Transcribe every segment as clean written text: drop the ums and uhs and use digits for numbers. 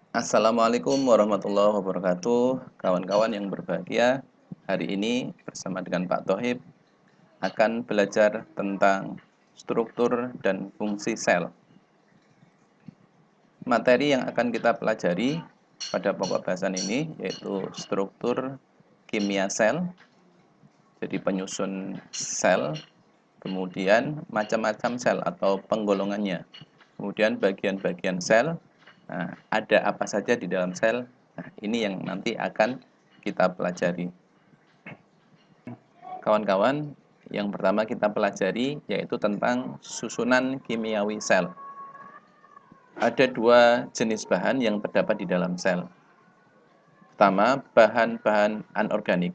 Assalamualaikum warahmatullahi wabarakatuh. Kawan-kawan yang berbahagia, hari ini bersama dengan Pak Tohib akan belajar tentang struktur dan fungsi sel. Materi yang akan kita pelajari pada pokok bahasan ini yaitu struktur kimia sel, jadi penyusun sel, kemudian macam-macam sel atau penggolongannya, kemudian bagian-bagian sel. Nah, ada apa saja di dalam sel? Nah, ini yang nanti akan kita pelajari. Kawan-kawan, yang pertama kita pelajari yaitu tentang susunan kimiawi sel. Ada dua jenis bahan yang terdapat di dalam sel. Pertama, bahan-bahan anorganik,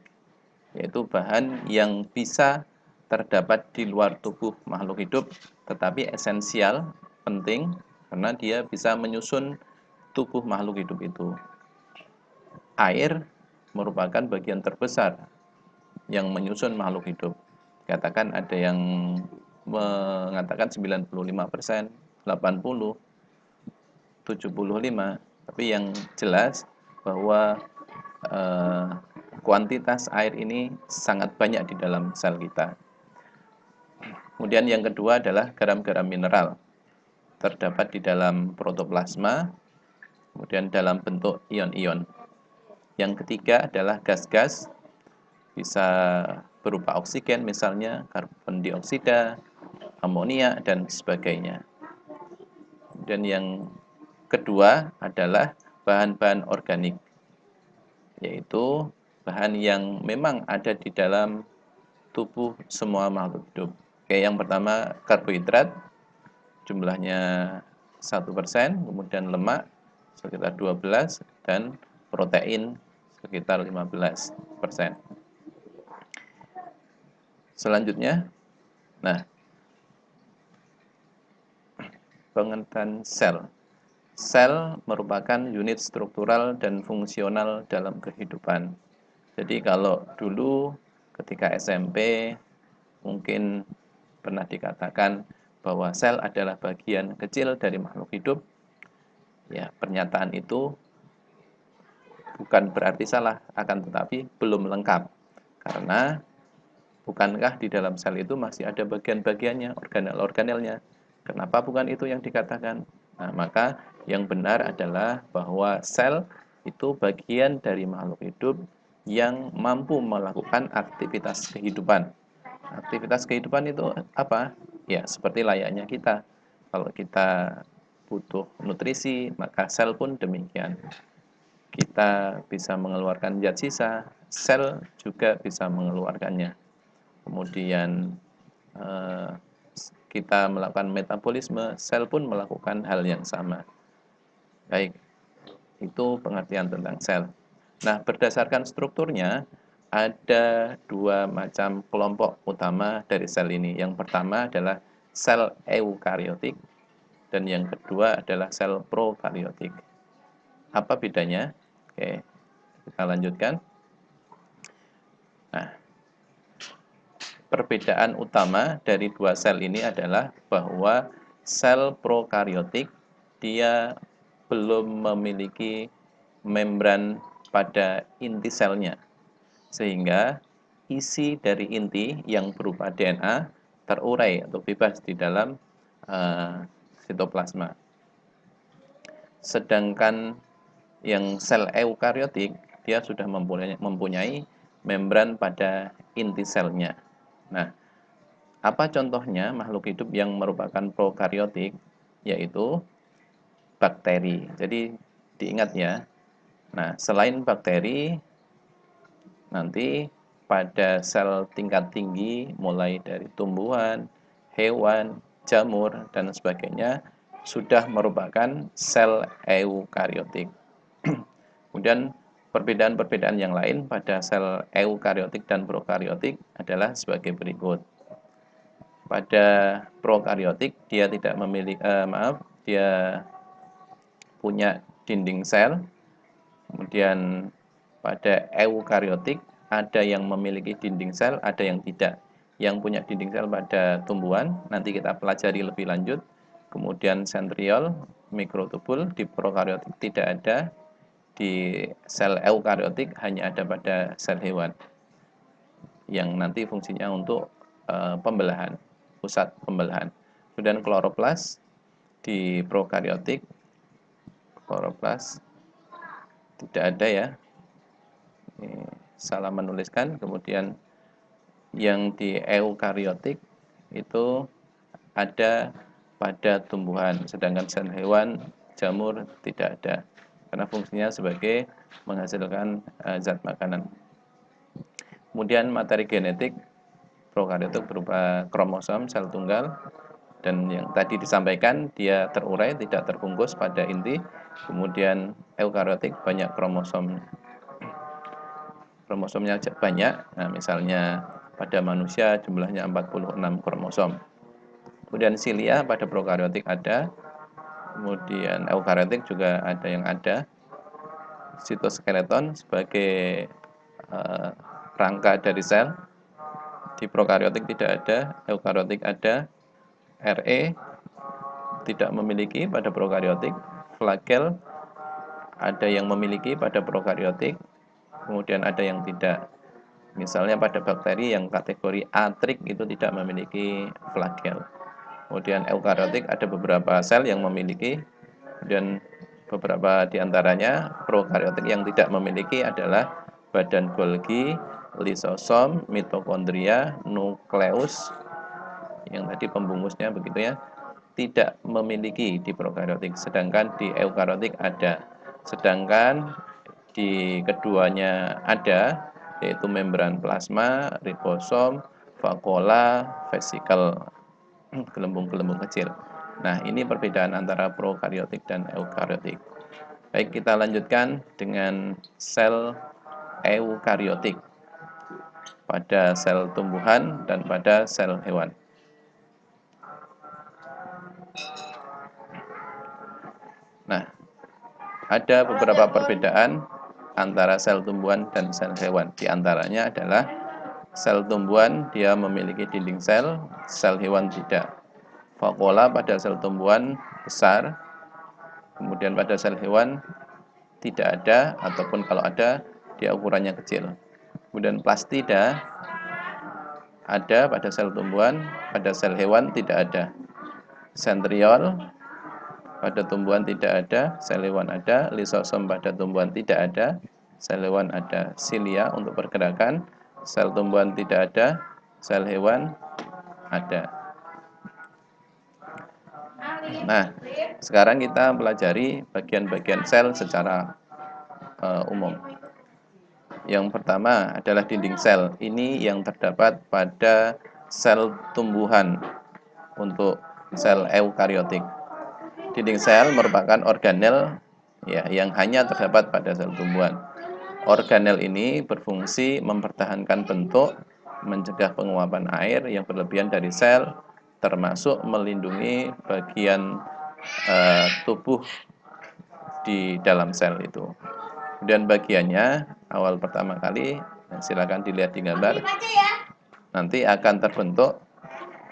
yaitu bahan yang bisa terdapat di luar tubuh makhluk hidup, tetapi esensial, penting, karena dia bisa menyusun tubuh makhluk hidup itu. Air merupakan bagian terbesar yang menyusun makhluk hidup. Katakan ada yang mengatakan 95%, 80, 75, tapi yang jelas bahwa kuantitas air ini sangat banyak di dalam sel kita. Kemudian yang kedua adalah garam-garam mineral. Terdapat di dalam protoplasma, kemudian dalam bentuk ion-ion. Yang ketiga adalah gas-gas, bisa berupa oksigen misalnya, karbon dioksida, amonia, dan sebagainya. Dan yang kedua adalah bahan-bahan organik, yaitu bahan yang memang ada di dalam tubuh semua makhluk hidup. Oke, yang pertama karbohidrat, jumlahnya 1%, kemudian lemak sekitar 12, dan protein sekitar 15%. Selanjutnya, nah, pengertian sel. Sel merupakan unit struktural dan fungsional dalam kehidupan. Jadi kalau dulu ketika SMP mungkin pernah dikatakan bahwa sel adalah bagian kecil dari makhluk hidup. Ya, pernyataan itu bukan berarti salah, akan tetapi belum lengkap. Karena bukankah di dalam sel itu masih ada bagian-bagiannya, organel-organelnya? Kenapa bukan itu yang dikatakan? Nah, maka yang benar adalah bahwa sel itu bagian dari makhluk hidup yang mampu melakukan aktivitas kehidupan. Aktivitas kehidupan itu apa? Ya, seperti layaknya kita. Kalau kita butuh nutrisi, maka sel pun demikian. Kita bisa mengeluarkan zat sisa, sel juga bisa mengeluarkannya. Kemudian kita melakukan metabolisme, sel pun melakukan hal yang sama. Baik, itu pengertian tentang sel. Nah, berdasarkan strukturnya, ada dua macam kelompok utama dari sel ini. Yang pertama adalah sel eukariotik, dan yang kedua adalah sel prokariotik. Apa bedanya? Oke, kita lanjutkan. Nah, perbedaan utama dari dua sel ini adalah bahwa sel prokariotik dia belum memiliki membran pada inti selnya, sehingga isi dari inti yang berupa DNA terurai atau bebas di dalam sitoplasma. Sedangkan yang sel eukariotik dia sudah mempunyai membran pada inti selnya. Nah, apa contohnya makhluk hidup yang merupakan prokariotik? Yaitu bakteri. Jadi diingat ya. Nah, selain bakteri, nanti pada sel tingkat tinggi mulai dari tumbuhan, hewan, jamur, dan sebagainya sudah merupakan sel eukariotik. Kemudian perbedaan-perbedaan yang lain pada sel eukariotik dan prokariotik adalah sebagai berikut. Pada prokariotik dia tidak memiliki dia punya dinding sel. Kemudian pada eukariotik ada yang memiliki dinding sel, ada yang tidak. Yang punya dinding sel pada tumbuhan nanti kita pelajari lebih lanjut. Kemudian sentriol mikrotubul, di prokariotik tidak ada, di sel eukariotik hanya ada pada sel hewan yang nanti fungsinya untuk pembelahan, pusat pembelahan. Kemudian kloroplas di prokariotik, kloroplas tidak ada ya. Ini salah menuliskan. Kemudian yang di eukariotik itu ada pada tumbuhan, sedangkan sel hewan, jamur tidak ada, karena fungsinya sebagai menghasilkan zat makanan. Kemudian materi genetik prokariotik berupa kromosom sel tunggal, dan yang tadi disampaikan dia terurai, tidak terbungkus pada inti. Kemudian eukariotik banyak kromosomnya banyak. Nah, misalnya pada manusia jumlahnya 46 kromosom. Kemudian silia pada prokariotik ada, kemudian eukariotik juga ada yang ada. Sitoskeleton sebagai rangka dari sel, di prokariotik tidak ada, eukariotik ada. RE tidak memiliki pada prokariotik, flagel ada yang memiliki pada prokariotik, kemudian ada yang tidak. Misalnya pada bakteri yang kategori atrik itu tidak memiliki flagel. Kemudian eukariotik ada beberapa sel yang memiliki, dan beberapa diantaranya prokariotik yang tidak memiliki adalah badan Golgi, lisosom, mitokondria, nukleus, yang tadi pembungkusnya begitu ya, tidak memiliki di prokariotik, sedangkan di eukariotik ada. Sedangkan di keduanya ada, yaitu membran plasma, ribosom, vakuola, vesikel, gelembung-gelembung kecil. Nah, ini perbedaan antara prokariotik dan eukariotik. Baik, kita lanjutkan dengan sel eukariotik pada sel tumbuhan dan pada sel hewan. Nah, ada beberapa perbedaan antara sel tumbuhan dan sel hewan. Di antaranya adalah sel tumbuhan dia memiliki dinding sel hewan tidak. Vakuola pada sel tumbuhan besar, kemudian pada sel hewan tidak ada, ataupun kalau ada dia ukurannya kecil. Kemudian plastida ada pada sel tumbuhan, pada sel hewan tidak ada. Sentriol pada tumbuhan tidak ada, sel hewan ada. Lisosom pada tumbuhan tidak ada, sel hewan ada. Silia untuk pergerakan, sel tumbuhan tidak ada, sel hewan ada. Nah, sekarang kita pelajari bagian-bagian sel secara umum. Yang pertama adalah dinding sel. Ini yang terdapat pada sel tumbuhan untuk sel eukariotik. Dinding sel merupakan organel ya, yang hanya terdapat pada sel tumbuhan. Organel ini berfungsi mempertahankan bentuk, mencegah penguapan air yang berlebihan dari sel, termasuk melindungi bagian tubuh di dalam sel itu. Kemudian bagiannya awal pertama kali, silakan dilihat di gambar, nanti akan terbentuk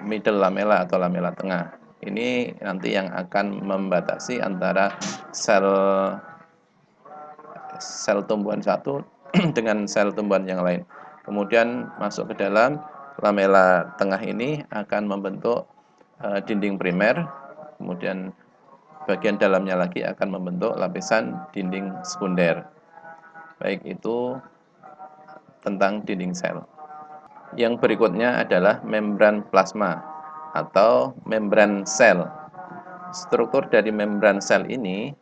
middle lamella atau lamella tengah. Ini nanti yang akan membatasi antara sel tumbuhan satu dengan sel tumbuhan yang lain. Kemudian masuk ke dalam lamella tengah ini akan membentuk dinding primer, kemudian bagian dalamnya lagi akan membentuk lapisan dinding sekunder. Baik, itu tentang dinding sel. Yang berikutnya adalah membran plasma atau membran sel. Struktur dari membran sel ini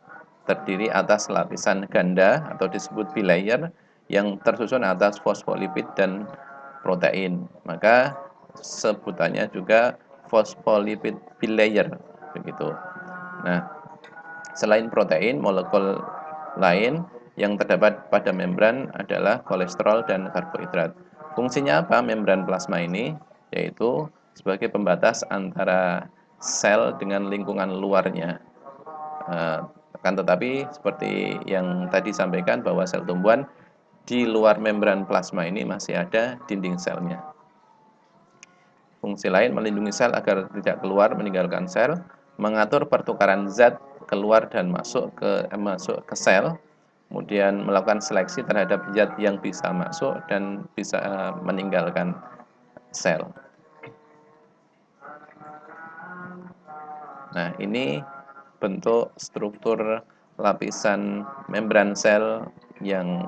terdiri atas lapisan ganda atau disebut bilayer yang tersusun atas fosfolipid dan protein. Maka sebutannya juga fosfolipid bilayer begitu. Nah, selain protein, molekul lain yang terdapat pada membran adalah kolesterol dan karbohidrat. Fungsinya apa membran plasma ini? Yaitu sebagai pembatas antara sel dengan lingkungan luarnya. Akan tetapi seperti yang tadi sampaikan bahwa sel tumbuhan di luar membran plasma ini masih ada dinding selnya. Fungsi lain melindungi sel agar tidak keluar meninggalkan sel, mengatur pertukaran zat keluar dan masuk ke sel, kemudian melakukan seleksi terhadap zat yang bisa masuk dan bisa meninggalkan sel. Nah, ini bentuk struktur lapisan membran sel yang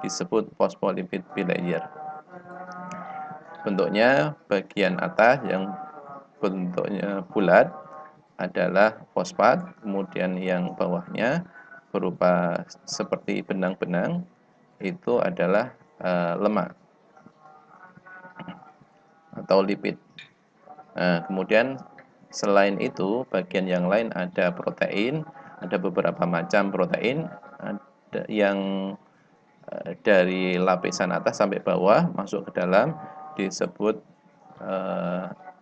disebut phospholipid bilayer. Bentuknya bagian atas yang bentuknya bulat adalah fosfat, kemudian yang bawahnya berupa seperti benang-benang itu adalah lemak atau lipid. Nah, kemudian selain itu bagian yang lain ada protein, ada beberapa macam protein ada yang dari lapisan atas sampai bawah masuk ke dalam disebut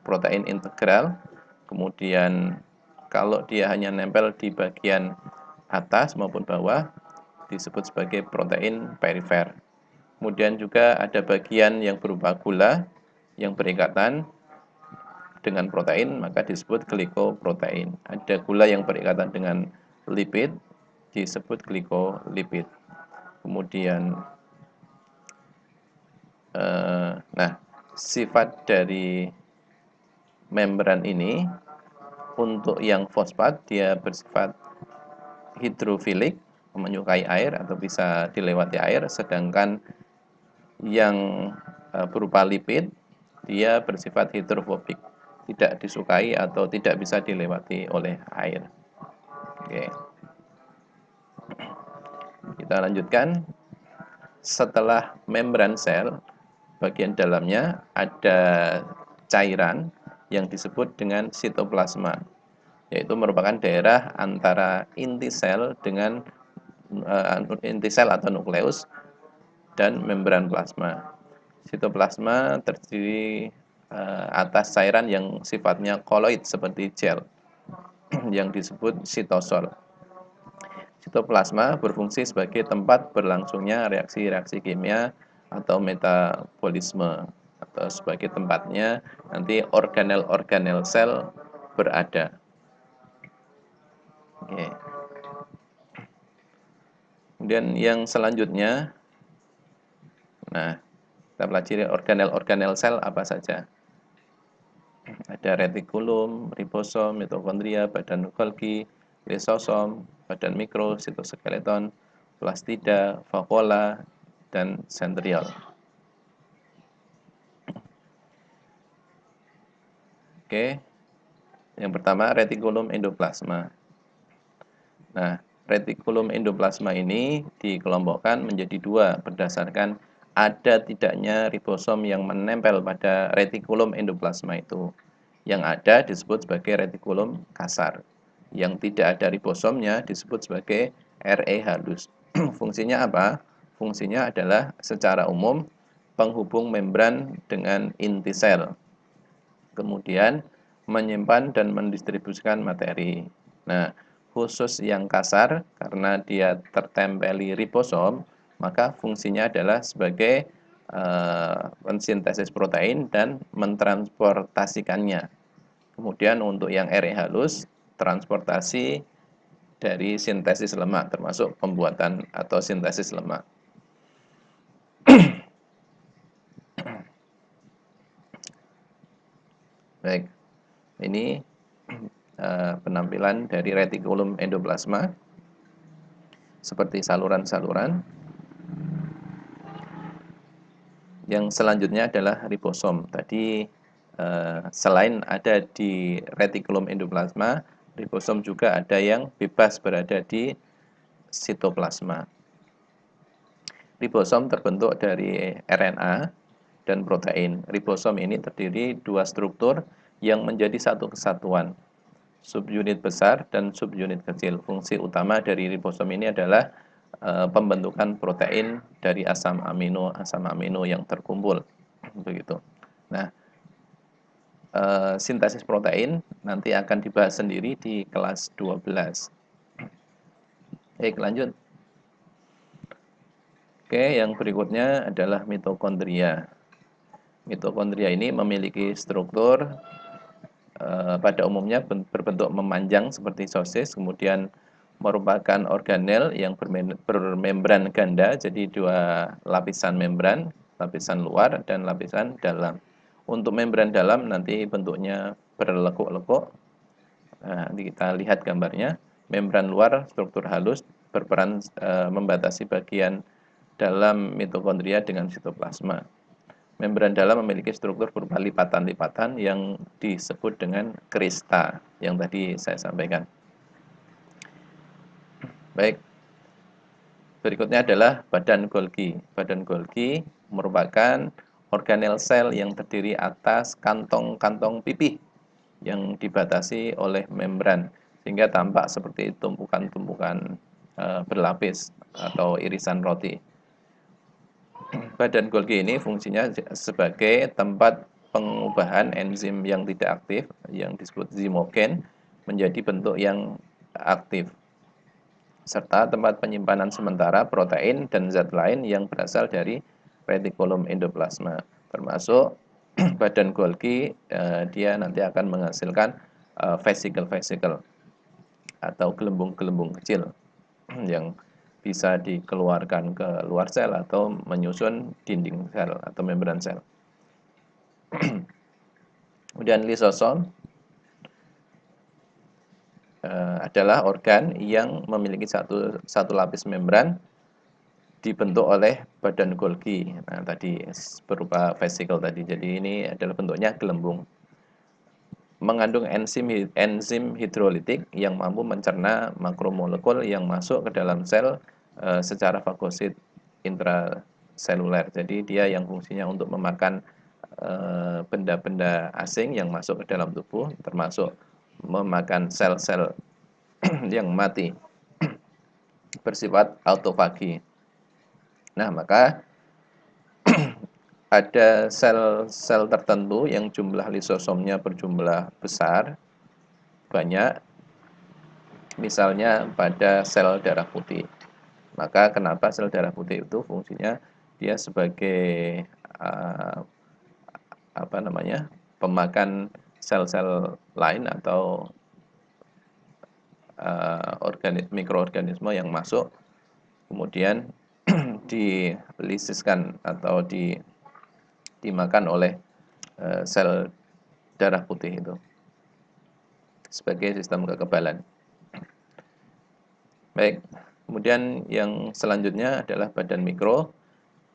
protein integral. Kemudian kalau dia hanya nempel di bagian atas maupun bawah disebut sebagai protein perifer. Kemudian juga ada bagian yang berupa gula yang berikatan dengan protein maka disebut glikoprotein. Ada gula yang berikatan dengan lipid disebut glikolipid. Kemudian nah, sifat dari membran ini untuk yang fosfat dia bersifat hidrofilik, menyukai air atau bisa dilewati air, sedangkan yang berupa lipid dia bersifat hidrofobik, tidak disukai atau tidak bisa dilewati oleh air. Oke. Kita lanjutkan. Setelah membran sel, bagian dalamnya ada cairan yang disebut dengan sitoplasma, yaitu merupakan daerah antara inti sel dengan inti sel atau nukleus dan membran plasma. Sitoplasma terdiri atas cairan yang sifatnya koloid seperti gel yang disebut sitosol. Sitoplasma berfungsi sebagai tempat berlangsungnya reaksi-reaksi kimia atau metabolisme atau sebagai tempatnya nanti organel-organel sel berada. Oke. Kemudian yang selanjutnya, nah kita pelajari organel-organel sel apa saja. Ada retikulum, ribosom, mitokondria, badan Golgi, lisosom, badan mikro, sitoskeleton, plastida, vakuola, dan sentriol. Oke, yang pertama retikulum endoplasma. Nah, retikulum endoplasma ini dikelompokkan menjadi dua berdasarkan ada tidaknya ribosom yang menempel pada retikulum endoplasma itu. Yang ada disebut sebagai retikulum kasar. Yang tidak ada ribosomnya disebut sebagai RE halus. Fungsinya apa? Fungsinya adalah secara umum penghubung membran dengan inti sel. Kemudian menyimpan dan mendistribusikan materi. Nah, khusus yang kasar karena dia tertempeli ribosom, maka fungsinya adalah sebagai mensintesis protein dan mentransportasikannya. Kemudian untuk yang RE halus, transportasi dari sintesis lemak termasuk pembuatan atau sintesis lemak. Baik. Ini penampilan dari retikulum endoplasma seperti saluran-saluran. Yang selanjutnya adalah ribosom. Tadi selain ada di retikulum endoplasma, ribosom juga ada yang bebas berada di sitoplasma. Ribosom terbentuk dari RNA dan protein. Ribosom ini terdiri dua struktur yang menjadi satu kesatuan, subunit besar dan subunit kecil. Fungsi utama dari ribosom ini adalah pembentukan protein dari asam amino yang terkumpul. Begitu. Nah, sintesis protein nanti akan dibahas sendiri di kelas 12. Baik, lanjut. Oke, yang berikutnya adalah mitokondria. Mitokondria ini memiliki struktur pada umumnya berbentuk memanjang seperti sosis, kemudian merupakan organel yang bermembran ganda, jadi dua lapisan membran, lapisan luar dan lapisan dalam. Untuk membran dalam nanti bentuknya berlekuk-lekuk. Nah, nanti kita lihat gambarnya. Membran luar struktur halus berperan membatasi bagian dalam mitokondria dengan sitoplasma. Membran dalam memiliki struktur berupa lipatan-lipatan yang disebut dengan krista yang tadi saya sampaikan. Baik, berikutnya adalah badan Golgi. Badan Golgi merupakan organel sel yang terdiri atas kantong-kantong pipih yang dibatasi oleh membran sehingga tampak seperti tumpukan-tumpukan berlapis atau irisan roti. Badan Golgi ini fungsinya sebagai tempat pengubahan enzim yang tidak aktif yang disebut zymogen menjadi bentuk yang aktif, serta tempat penyimpanan sementara protein dan zat lain yang berasal dari retikulum endoplasma, termasuk badan Golgi. Dia nanti akan menghasilkan vesikel-vesikel atau gelembung-gelembung kecil yang bisa dikeluarkan ke luar sel atau menyusun dinding sel atau membran sel. Kemudian lisosom adalah organ yang memiliki satu lapis membran dibentuk oleh badan Golgi. Nah, tadi berupa vesikel tadi. Jadi ini adalah bentuknya gelembung. Mengandung enzim hidrolitik yang mampu mencerna makromolekul yang masuk ke dalam sel secara fagosit intraseluler. Jadi dia yang fungsinya untuk memakan benda-benda asing yang masuk ke dalam tubuh, termasuk memakan sel-sel yang mati, bersifat autofagi. Nah, maka ada sel-sel tertentu yang jumlah lisosomnya berjumlah besar, banyak, misalnya pada sel darah putih. Maka kenapa sel darah putih itu fungsinya dia sebagai pemakan sel-sel lain atau mikroorganisme yang masuk kemudian dilisiskan atau dimakan oleh sel darah putih itu sebagai sistem kekebalan. Baik, kemudian yang selanjutnya adalah badan mikro.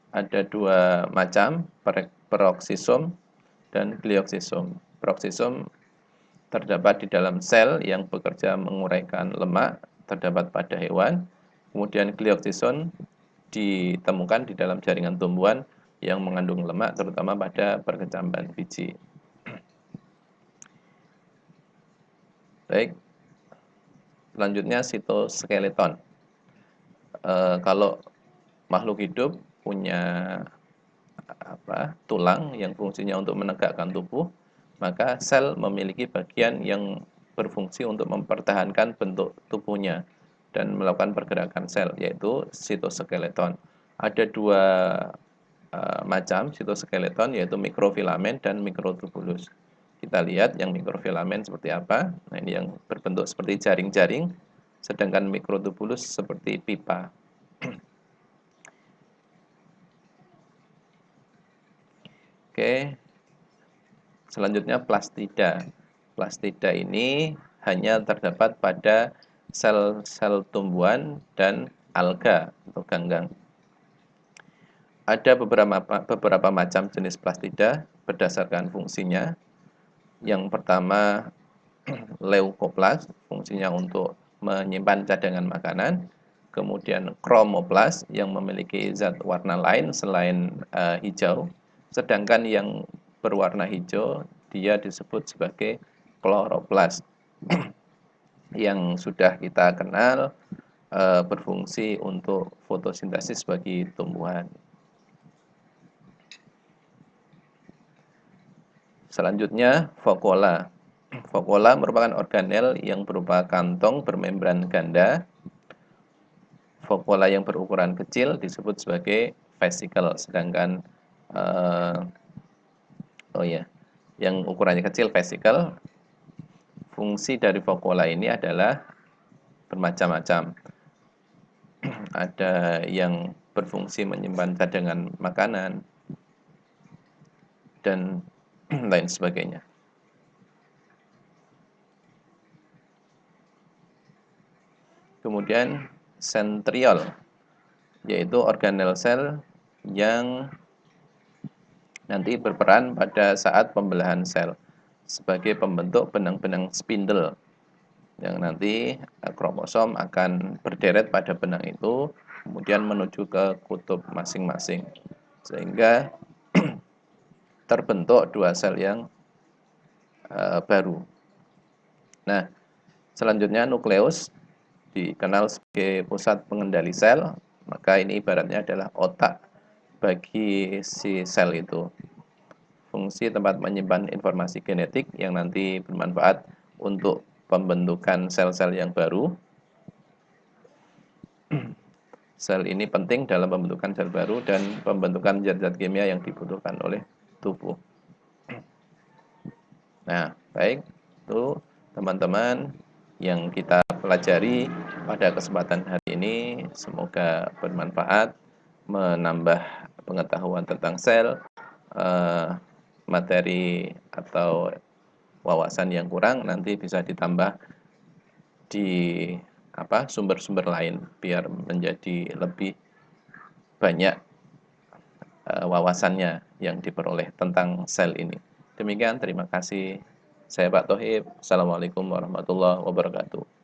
Ada dua macam, peroksisom dan glioksisom. Peroksisom terdapat di dalam sel yang bekerja menguraikan lemak, terdapat pada hewan. Kemudian glioksisom ditemukan di dalam jaringan tumbuhan yang mengandung lemak, terutama pada perkecambahan biji. Baik, selanjutnya sitoskeleton. Kalau makhluk hidup punya tulang yang fungsinya untuk menegakkan tubuh, maka sel memiliki bagian yang berfungsi untuk mempertahankan bentuk tubuhnya dan melakukan pergerakan sel, yaitu sitoskeleton. Ada dua macam sitoskeleton, yaitu mikrofilamen dan mikrotubulus. Kita lihat yang mikrofilamen seperti apa. Nah, ini yang berbentuk seperti jaring-jaring, sedangkan mikrotubulus seperti pipa. Oke. Selanjutnya plastida. Plastida ini hanya terdapat pada sel-sel tumbuhan dan alga atau ganggang. Ada beberapa macam jenis plastida berdasarkan fungsinya. Yang pertama, leukoplas, fungsinya untuk menyimpan cadangan makanan. Kemudian kromoplas yang memiliki zat warna lain selain hijau. Sedangkan yang berwarna hijau dia disebut sebagai kloroplas yang sudah kita kenal berfungsi untuk fotosintesis bagi tumbuhan. Selanjutnya, vakuola. Vakuola merupakan organel yang berupa kantong bermembran ganda. Vakuola yang berukuran kecil disebut sebagai vesikel, sedangkan yang ukurannya kecil vesikel. Fungsi dari vakuola ini adalah bermacam-macam. Ada yang berfungsi menyimpan cadangan makanan, dan lain sebagainya. Kemudian sentriol, yaitu organel sel yang nanti berperan pada saat pembelahan sel sebagai pembentuk benang-benang spindle yang nanti kromosom akan berderet pada benang itu, kemudian menuju ke kutub masing-masing, sehingga terbentuk dua sel yang baru. Nah, selanjutnya nukleus dikenal sebagai pusat pengendali sel, maka ini ibaratnya adalah otak bagi si sel itu. Fungsi tempat menyimpan informasi genetik yang nanti bermanfaat untuk pembentukan sel-sel yang baru. Sel ini penting dalam pembentukan sel baru dan pembentukan zat-zat kimia yang dibutuhkan oleh tubuh. Nah, baik, itu teman-teman yang kita pelajari pada kesempatan hari ini, semoga bermanfaat, menambah pengetahuan tentang sel, materi atau wawasan yang kurang nanti bisa ditambah di sumber-sumber lain biar menjadi lebih banyak wawasannya yang diperoleh tentang sel ini. Demikian, terima kasih. Saya Pak Tohib. Assalamualaikum warahmatullahi wabarakatuh.